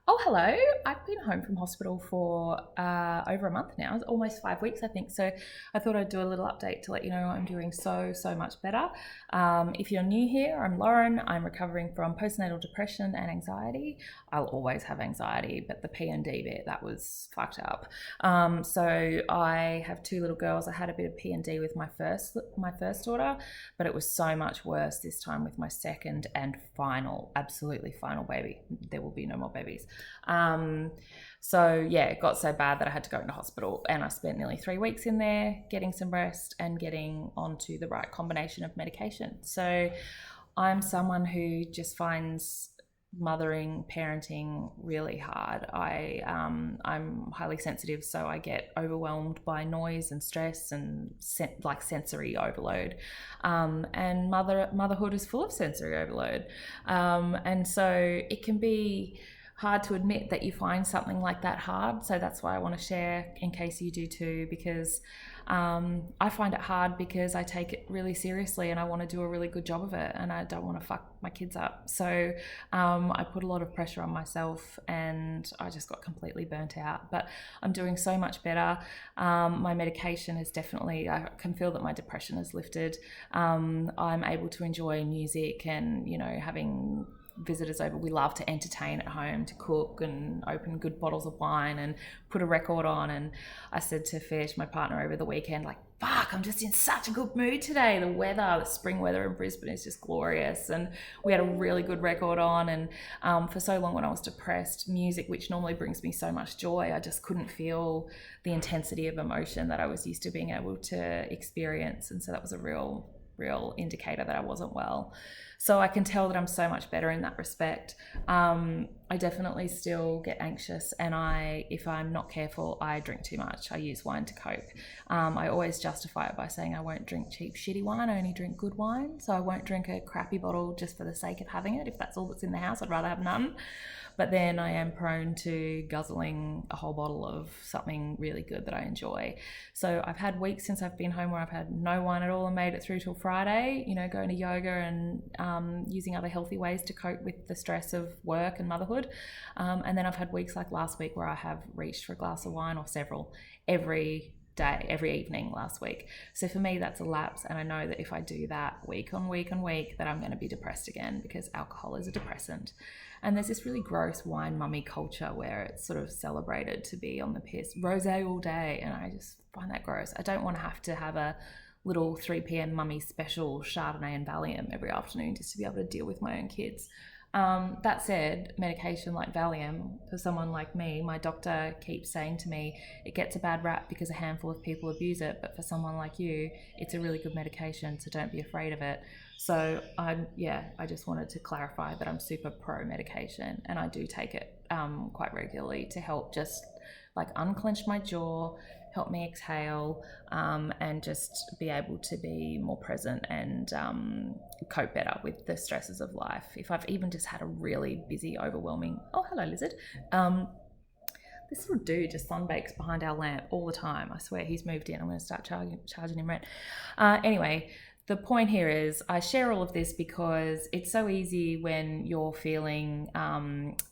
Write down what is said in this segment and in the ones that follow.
Oh, hello. I've been home from hospital for over a month now. It's almost 5 weeks, I think. So I thought I'd do a little update to let you know I'm doing so much better. If you're new here, I'm Lauren. I'm recovering from postnatal depression and anxiety. I'll always have anxiety, but the P&D bit, that was fucked up. So I have two little girls. I had a bit of P&D with my first daughter, but it was so much worse this time with my second and absolutely final baby. There will be no more babies. So yeah, it got so bad that I had to go into hospital, and I spent nearly 3 weeks in there getting some rest and getting onto the right combination of medication. So I'm someone who just finds mothering, parenting really hard. I'm highly sensitive, so I get overwhelmed by noise and stress and sensory overload. And motherhood is full of sensory overload, and so it can be hard to admit that you find something like that hard. So that's why I want to share, in case you do too, because I find it hard because I take it really seriously and I want to do a really good job of it, and I don't want to fuck my kids up. So I put a lot of pressure on myself, and I just got completely burnt out. But I'm doing so much better. My medication is definitely, I can feel that my depression has lifted. I'm able to enjoy music and, having visitors over. We love to entertain at home, to cook and open good bottles of wine and put a record on. And I said to Fish, my partner, over the weekend, like, fuck, I'm just in such a good mood today. The spring weather in Brisbane is just glorious. And we had a really good record on. And for so long when I was depressed, music, which normally brings me so much joy, I just couldn't feel the intensity of emotion that I was used to being able to experience. And so that was a real indicator that I wasn't well. So I can tell that I'm so much better in that respect. I definitely still get anxious, and if I'm not careful, I drink too much. I use wine to cope. I always justify it by saying I won't drink cheap, shitty wine. I only drink good wine. So I won't drink a crappy bottle just for the sake of having it. If that's all that's in the house, I'd rather have none. But then I am prone to guzzling a whole bottle of something really good that I enjoy. So I've had weeks since I've been home where I've had no wine at all and made it through till Friday, going to yoga and using other healthy ways to cope with the stress of work and motherhood. And then I've had weeks like last week where I have reached for a glass of wine, or several, every day, every evening last week. So for me, that's a lapse, and I know that if I do that week on week on week, that I'm going to be depressed again, because alcohol is a depressant. And there's this really gross wine mummy culture where it's sort of celebrated to be on the piss, rosé all day, and I just find that gross. I don't want to have a little 3 p.m. mummy special Chardonnay and Valium every afternoon just to be able to deal with my own kids. That said, medication like Valium, for someone like me, my doctor keeps saying to me, it gets a bad rap because a handful of people abuse it, but for someone like you, it's a really good medication, so don't be afraid of it. So I just wanted to clarify that I'm super pro medication, and I do take it quite regularly to help just like unclench my jaw, help me exhale, and just be able to be more present and cope better with the stresses of life. If I've even just had a really busy, overwhelming, oh, hello, lizard. This little dude just sunbakes behind our lamp all the time. I swear, he's moved in. I'm going to start charging him rent. Anyway, the point here is I share all of this because it's so easy when you're feeling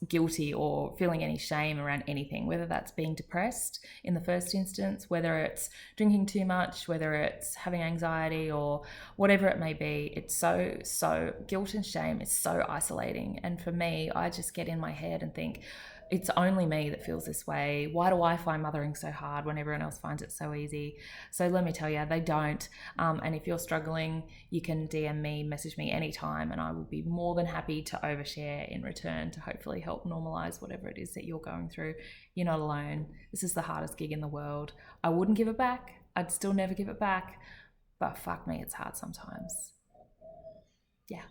guilty or feeling any shame around anything, whether that's being depressed in the first instance, whether it's drinking too much, whether it's having anxiety, or whatever it may be. It's so guilt and shame is so isolating. And for me, I just get in my head and think, it's only me that feels this way. Why do I find mothering so hard when everyone else finds it so easy? So let me tell you, they don't. And if you're struggling, you can DM me, message me anytime, and I will be more than happy to overshare in return to hopefully help normalize whatever it is that you're going through. You're not alone. This is the hardest gig in the world. I wouldn't give it back. I'd still never give it back. But fuck me, it's hard sometimes. Yeah.